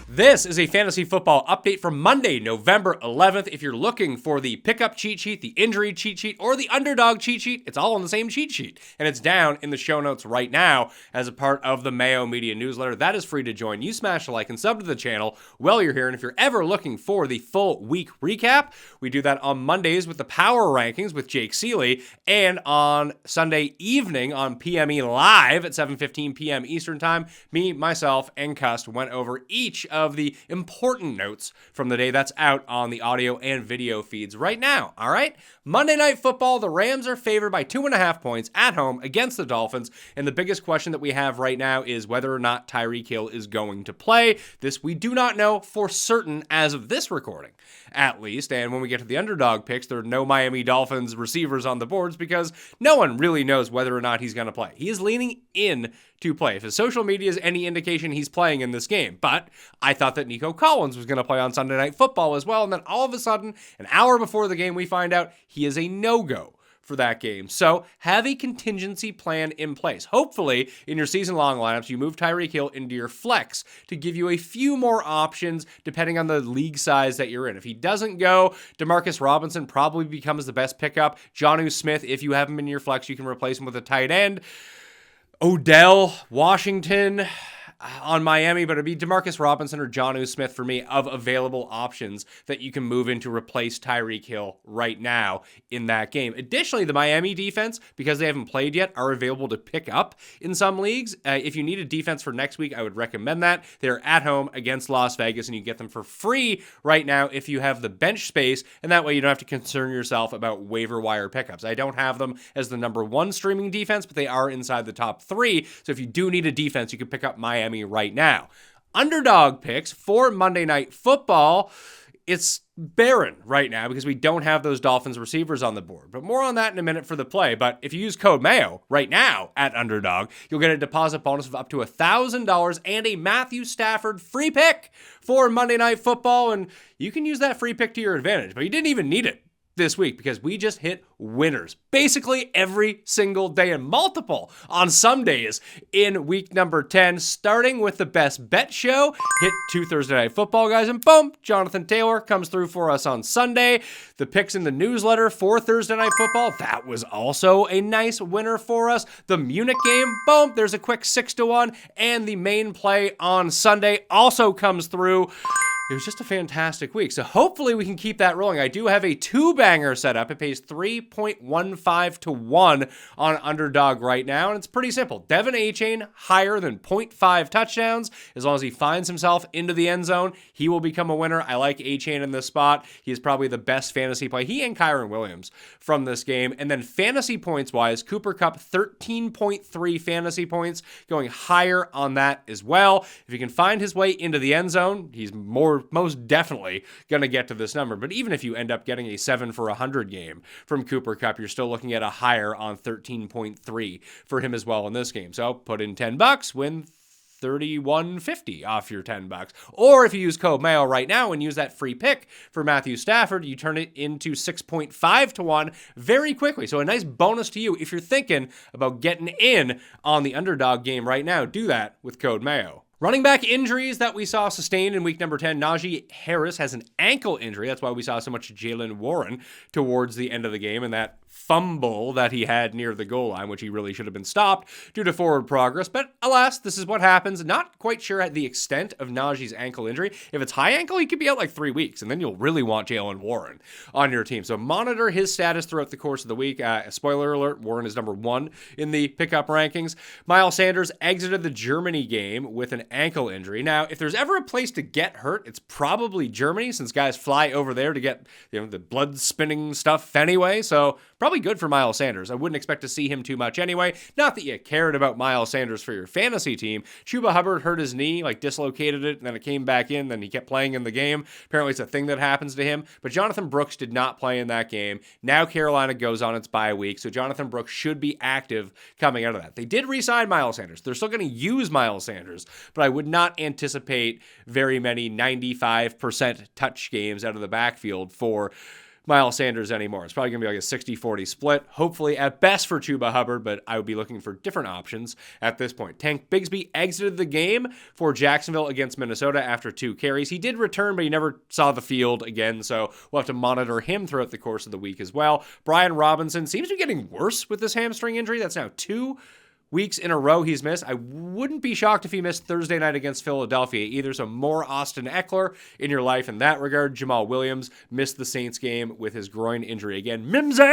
This is a fantasy football update from Monday, November 11th. If you're looking for the pickup cheat sheet, the injury cheat sheet, or the underdog cheat sheet, it's all on the same cheat sheet. And it's down in the show notes right now as a part of the Mayo Media newsletter. That is free to join. You smash a like and sub to the channel while you're here. And if you're ever looking for the full week recap, we do that on Mondays with the power rankings with Jake Seeley, and on Sunday evening on PME Live at 7:15 p.m. Eastern Time, me, myself, and Cust went over each of the important notes from the day. That's out on the audio and video feeds right now. All right. Monday Night Football, the Rams are favored by 2.5 points at home against the Dolphins. And the biggest question that we have right now is whether or not Tyreek Hill is going to play. This we do not know for certain as of this recording, at least. And when we get to the underdog picks, there are no Miami Dolphins receivers on the boards because no one really knows whether or not he's going to play. He is leaning in to play. If his social media is any indication, he's playing in this game. But I thought that Nico Collins was going to play on Sunday Night Football as well. And then all of a sudden, an hour before the game, we find out he is a no-go for that game. So have a contingency plan in place. Hopefully, in your season-long lineups, you move Tyreek Hill into your flex to give you a few more options depending on the league size that you're in. If he doesn't go, Demarcus Robinson probably becomes the best pickup. Jonnu Smith, if you have him in your flex, you can replace him with a tight end. Odell, Washington on Miami, but it'd be Demarcus Robinson or Jonnu Smith for me of available options that you can move in to replace Tyreek Hill right now in that game. Additionally, the Miami defense, because they haven't played yet, are available to pick up in some leagues. If you need a defense for next week, I would recommend that. They're at home against Las Vegas, and you get them for free right now if you have the bench space, and that way you don't have to concern yourself about waiver wire pickups. I don't have them as the number one streaming defense, but they are inside the top three, so if you do need a defense, you can pick up Miami right now. Underdog picks for Monday Night Football. It's barren right now because we don't have those Dolphins receivers on the board. But more on that in a minute for the play. But if you use code Mayo right now at Underdog, you'll get a deposit bonus of up to $1,000 and a Matthew Stafford free pick for Monday Night Football. And you can use that free pick to your advantage, but you didn't even need it this week because we just hit winners basically every single day and multiple on some days in week number 10, starting with the best bet show. Hit 2 Thursday Night Football guys, and boom, Jonathon Taylor comes through for us on Sunday. The picks in the newsletter for Thursday Night Football, that was also a nice winner for us. The Munich game, boom, there's a quick 6-1, and the main play on Sunday also comes through. It was just a fantastic week. So hopefully we can keep that rolling. I do have a two-banger set up. It pays 3.15 to 1 on Underdog right now, and it's pretty simple. Devin Achane, higher than 0.5 touchdowns. As long as he finds himself into the end zone, he will become a winner. I like Achane in this spot. He is probably the best fantasy play. He and Kyron Williams from this game. And then fantasy points-wise, Cooper Kupp, 13.3 fantasy points, going higher on that as well. If he can find his way into the end zone, he's most definitely going to get to this number. But even if you end up getting a 7 for 100 game from Cooper Kupp, you're still looking at a higher on 13.3 for him as well in this game. So put in $10, win $31.50 off your $10. Or if you use code Mayo right now and use that free pick for Matthew Stafford, you turn it into 6.5 to 1 very quickly. So a nice bonus to you if you're thinking about getting in on the Underdog game right now. Do that with code Mayo. Running back injuries that we saw sustained in week number 10. Najee Harris has an ankle injury. That's why we saw so much Jaylen Warren towards the end of the game, and that fumble that he had near the goal line, which he really should have been stopped due to forward progress. But alas, this is what happens. Not quite sure at the extent of Najee's ankle injury. If it's high ankle, he could be out like 3 weeks, and then you'll really want Jaylen Warren on your team. So monitor his status throughout the course of the week. Spoiler alert, Warren is number 1 in the pickup rankings. Miles Sanders exited the Germany game with an ankle injury. Now, if there's ever a place to get hurt, it's probably Germany, since guys fly over there to get the blood spinning stuff anyway. So probably good for Miles Sanders. I wouldn't expect to see him too much anyway. Not that you cared about Miles Sanders for your fantasy team. Chuba Hubbard hurt his knee, dislocated it, and then it came back in, then he kept playing in the game. Apparently it's a thing that happens to him. But Jonathan Brooks did not play in that game. Now Carolina goes on its bye week, so Jonathan Brooks should be active coming out of that. They did re-sign Miles Sanders. They're still going to use Miles Sanders, but I would not anticipate very many 95% touch games out of the backfield for Miles Sanders anymore. It's probably going to be like a 60-40 split, hopefully at best for Chuba Hubbard, but I would be looking for different options at this point. Tank Bigsby exited the game for Jacksonville against Minnesota after 2 carries. He did return, but he never saw the field again, so we'll have to monitor him throughout the course of the week as well. Brian Robinson seems to be getting worse with this hamstring injury. That's now 2 weeks in a row he's missed. I wouldn't be shocked if he missed Thursday night against Philadelphia either. So more Austin Eckler in your life in that regard. Jamaal Williams missed the Saints game with his groin injury again. Mimsy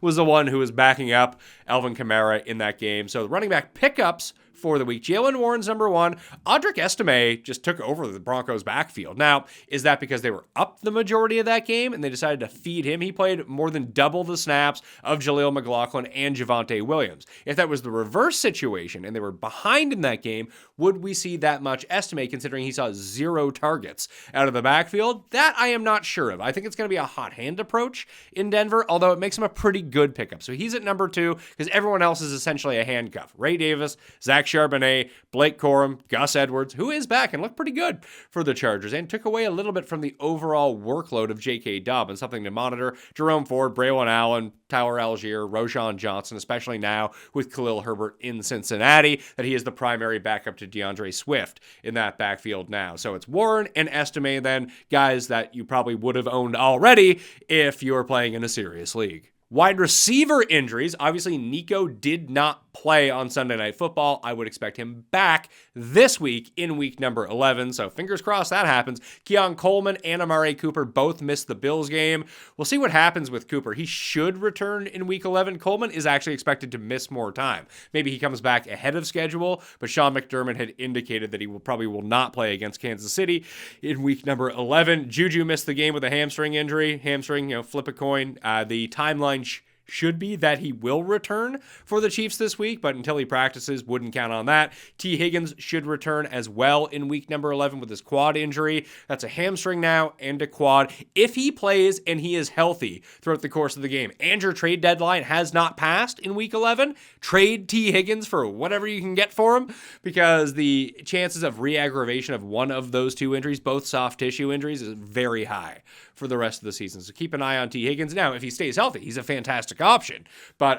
was the one who was backing up Alvin Kamara in that game. So the running back pickups for the week. Jalen Warren's number 1. Audric Estime just took over the Broncos' backfield. Now, is that because they were up the majority of that game and they decided to feed him? He played more than double the snaps of Jaleel McLaughlin and Javonte Williams. If that was the reverse situation and they were behind in that game, would we see that much Estime considering he saw 0 targets out of the backfield? That I am not sure of. I think it's going to be a hot hand approach in Denver, although it makes him a pretty good pickup. So he's at number 2 because everyone else is essentially a handcuff. Ray Davis, Zach Charbonnet, Blake Corum, Gus Edwards, who is back and looked pretty good for the Chargers and took away a little bit from the overall workload of J.K. Dobbins, something to monitor. Jerome Ford, Braylon Allen, Tyler Algier, Roschon Johnson, especially now with Khalil Herbert in Cincinnati, that he is the primary backup to DeAndre Swift in that backfield now. So it's Warren and Estime then, guys that you probably would have owned already if you were playing in a serious league. Wide receiver injuries. Obviously, Nico did not play on Sunday Night Football. I would expect him back this week in week number 11. So fingers crossed that happens. Keon Coleman and Amari Cooper both missed the Bills game. We'll see what happens with Cooper. He should return in week 11. Coleman is actually expected to miss more time. Maybe he comes back ahead of schedule, but Sean McDermott had indicated that he probably will not play against Kansas City in week number 11. Juju missed the game with a hamstring injury. Hamstring, flip a coin. The timeline should be that he will return for the Chiefs this week, but until he practices, wouldn't count on that. T. Higgins should return as well in week number 11 with his quad injury. That's a hamstring now and a quad. If he plays and he is healthy throughout the course of the game, and your trade deadline has not passed in week 11, trade T. Higgins for whatever you can get for him, because the chances of re-aggravation of one of those 2 injuries, both soft tissue injuries, is very high for the rest of the season. So keep an eye on T. Higgins. Now, if he stays healthy, he's a fantastic option. But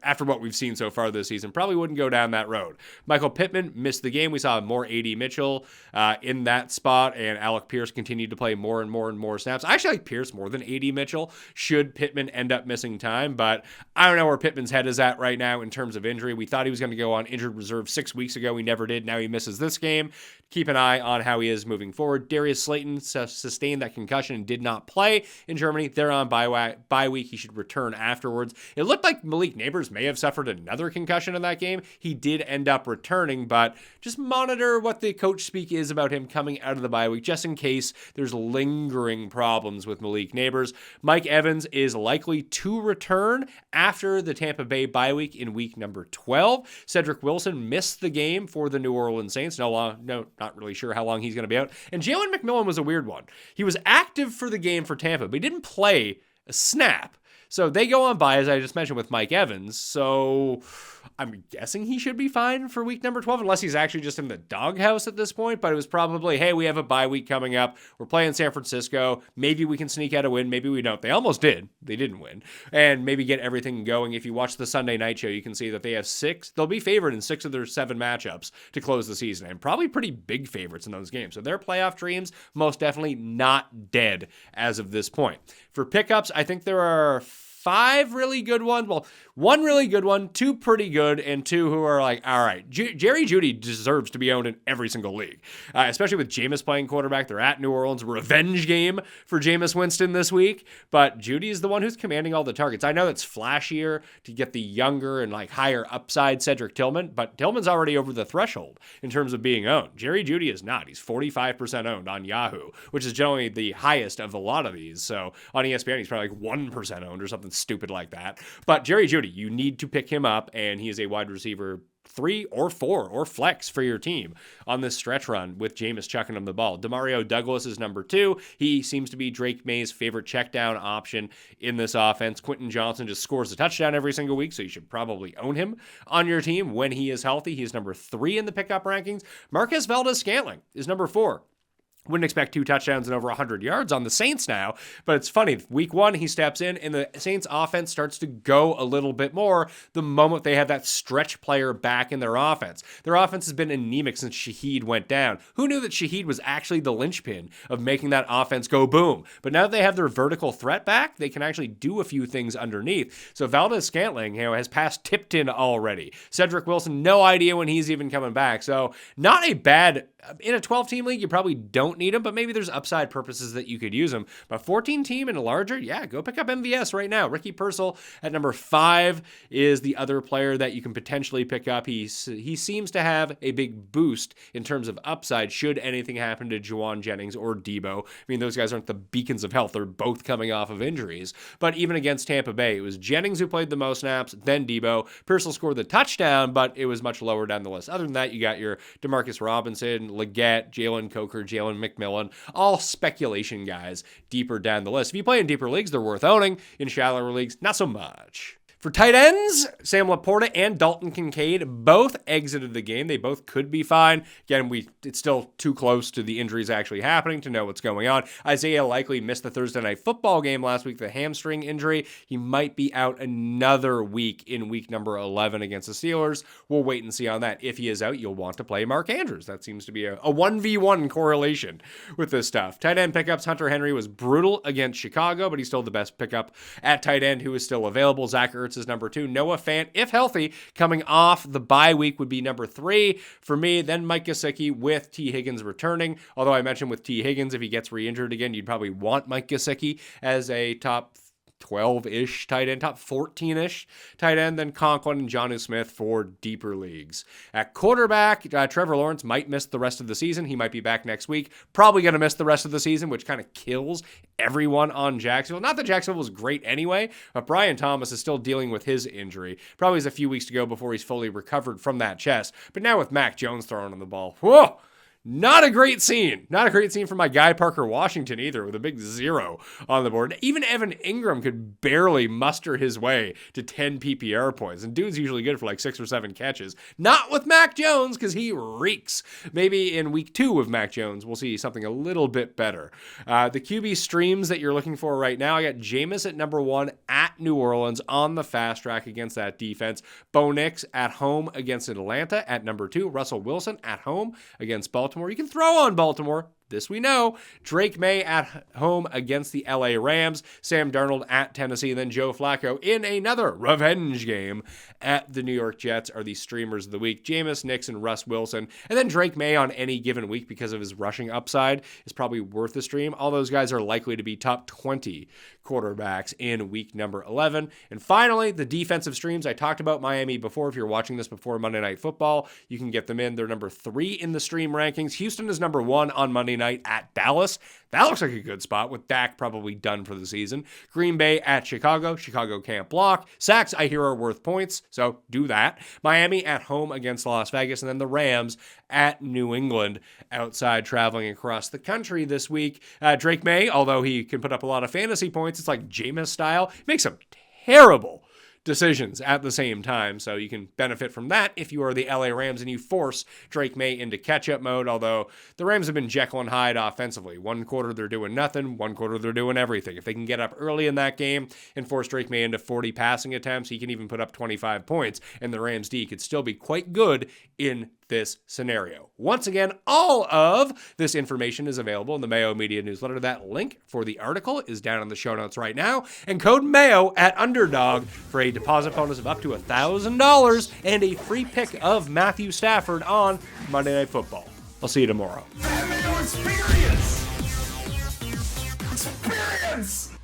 after what we've seen so far this season, probably wouldn't go down that road. Michael Pittman missed the game. We saw more A.D. Mitchell in that spot, and Alec Pierce continued to play more and more snaps. I actually like Pierce more than A.D. Mitchell should Pittman end up missing time, but I don't know where Pittman's head is at right now in terms of injury. We thought he was going to go on injured reserve 6 weeks ago. He never did. Now he misses this game. Keep an eye on how he is moving forward. Darius Slayton sustained that concussion and did not play in Germany. They're on bye week. He should return afterwards. It looked like Malik Neighbors may have suffered another concussion in that game. He did end up returning, but just monitor what the coach speak is about him coming out of the bye week, just in case there's lingering problems with Malik Neighbors. Mike Evans is likely to return after the Tampa Bay bye week in week number 12. Cedric Wilson missed the game for the New Orleans Saints. Not really sure how long he's going to be out. And Jalen McMillan was a weird one. He was active for the game for Tampa, but he didn't play a snap. So they go on bye, as I just mentioned, with Mike Evans. So I'm guessing he should be fine for week number 12, unless he's actually just in the doghouse at this point. But it was probably, hey, we have a bye week coming up. We're playing San Francisco. Maybe we can sneak out a win. Maybe we don't. They almost did. They didn't win. And maybe get everything going. If you watch the Sunday night show, you can see that they have 6. They'll be favored in 6 of their 7 matchups to close the season. And probably pretty big favorites in those games. So their playoff dreams, most definitely not dead as of this point. For pickups, I think there are 5 really good ones. Well, 1 really good one, 2 pretty good, and 2 who are like, all right. Jerry Jeudy deserves to be owned in every single league, especially with Jameis playing quarterback. They're at New Orleans. Revenge game for Jameis Winston this week, but Jeudy is the one who's commanding all the targets. I know it's flashier to get the younger and like higher upside Cedric Tillman, but Tillman's already over the threshold in terms of being owned. Jerry Jeudy is not. He's 45% owned on Yahoo, which is generally the highest of a lot of these. So on ESPN, he's probably like 1% owned or something stupid like that. But Jerry Jeudy, you need to pick him up, and he is a wide receiver 3 or 4 or flex for your team on this stretch run with Jameis chucking him the ball. Demario Douglas is number 2. He seems to be Drake May's favorite check down option in this offense. Quentin Johnson just scores a touchdown every single week, so you should probably own him on your team when he is healthy. He is number 3 in the pickup rankings. Marquez Valdez-Scantling is number 4. Wouldn't expect 2 touchdowns and over 100 yards on the Saints now, but it's funny. Week 1, he steps in, and the Saints offense starts to go a little bit more the moment they have that stretch player back in their offense. Their offense has been anemic since Shaheed went down. Who knew that Shaheed was actually the linchpin of making that offense go boom? But now that they have their vertical threat back, they can actually do a few things underneath. So Valdez-Scantling, has passed Tipton already. Cedric Wilson, no idea when he's even coming back. So not a bad, in a 12-team league, you probably don't need him, but maybe there's upside purposes that you could use him. But 14-team and larger, yeah, go pick up MVS right now. Ricky Purcell at number 5 is the other player that you can potentially pick up. He seems to have a big boost in terms of upside should anything happen to Juwan Jennings or Debo. I mean, those guys aren't the beacons of health. They're both coming off of injuries. But even against Tampa Bay, it was Jennings who played the most snaps, then Debo. Purcell scored the touchdown, but it was much lower down the list. Other than that, you got your Demarcus Robinson, Leggett, Jalen Coker, Jalen McMillan, all speculation guys deeper down the list. If you play in deeper leagues, they're worth owning. In shallower leagues, not so much. For tight ends, Sam Laporta and Dalton Kincaid both exited the game. They both could be fine. Again, it's still too close to the injuries actually happening to know what's going on. Isaiah Likely missed the Thursday Night Football game last week, the hamstring injury. He might be out another week in week number 11 against the Steelers. We'll wait and see on that. If he is out, you'll want to play Mark Andrews. That seems to be a 1v1 correlation with this stuff. Tight end pickups, Hunter Henry was brutal against Chicago, but he's still the best pickup at tight end who is still available. Zach Ertz is number 2. Noah Fant, if healthy, coming off the bye week would be number 3 for me. Then Mike Gesicki with T. Higgins returning. Although I mentioned with T. Higgins, if he gets re-injured again, you'd probably want Mike Gesicki as a top 12-ish tight end, top 14-ish tight end, then Conklin and Jonnu Smith for deeper leagues. At quarterback, Trevor Lawrence might miss the rest of the season. He might be back next week. Probably going to miss the rest of the season, which kind of kills everyone on Jacksonville. Not that Jacksonville was great anyway, but Brian Thomas is still dealing with his injury. Probably is a few weeks to go before he's fully recovered from that chest. But now with Mac Jones throwing on the ball, whoa! Not a great scene. Not a great scene for my guy Parker Washington either, with a big 0 on the board. Even Evan Ingram could barely muster his way to 10 PPR points. And dude's usually good for like 6 or 7 catches. Not with Mac Jones, because he reeks. Maybe in week 2 of Mac Jones, we'll see something a little bit better. The QB streams that you're looking for right now, I got Jameis at number 1 at New Orleans on the fast track against that defense. Bo Nix at home against Atlanta at number 2. Russell Wilson at home against Baltimore. You can throw on Baltimore. This we know. Drake May at home against the LA Rams. Sam Darnold at Tennessee. And then Joe Flacco in another revenge game at the New York Jets are the streamers of the week. Jameis, Nix, and Russ Wilson. And then Drake May on any given week because of his rushing upside is probably worth the stream. All those guys are likely to be top 20 quarterbacks in week number 11. And finally, the defensive streams. I talked about Miami before. If you're watching this before Monday Night Football, you can get them in. They're number 3 in the stream rankings. Houston is number 1 on Monday night at Dallas. That looks like a good spot with Dak probably done for the season. Green Bay at Chicago. Chicago can't block. Sacks, I hear, are worth points, so do that. Miami at home against Las Vegas, and then the Rams at New England outside traveling across the country this week. Drake May, although he can put up a lot of fantasy points, it's like Jameis style, makes some terrible decisions at the same time, so you can benefit from that if you are the LA Rams and you force Drake May into catch-up mode, although the Rams have been Jekyll and Hyde offensively. One quarter they're doing nothing, one quarter they're doing everything. If they can get up early in that game and force Drake May into 40 passing attempts, he can even put up 25 points, and the Rams D could still be quite good in this scenario. Once again, all of this information is available in the Mayo Media newsletter. That link for the article is down in the show notes right now. And code MAYO at Underdog for a deposit bonus of up to $1,000 and a free pick of Matthew Stafford on Monday Night Football. I'll see you tomorrow. Experience! Experience!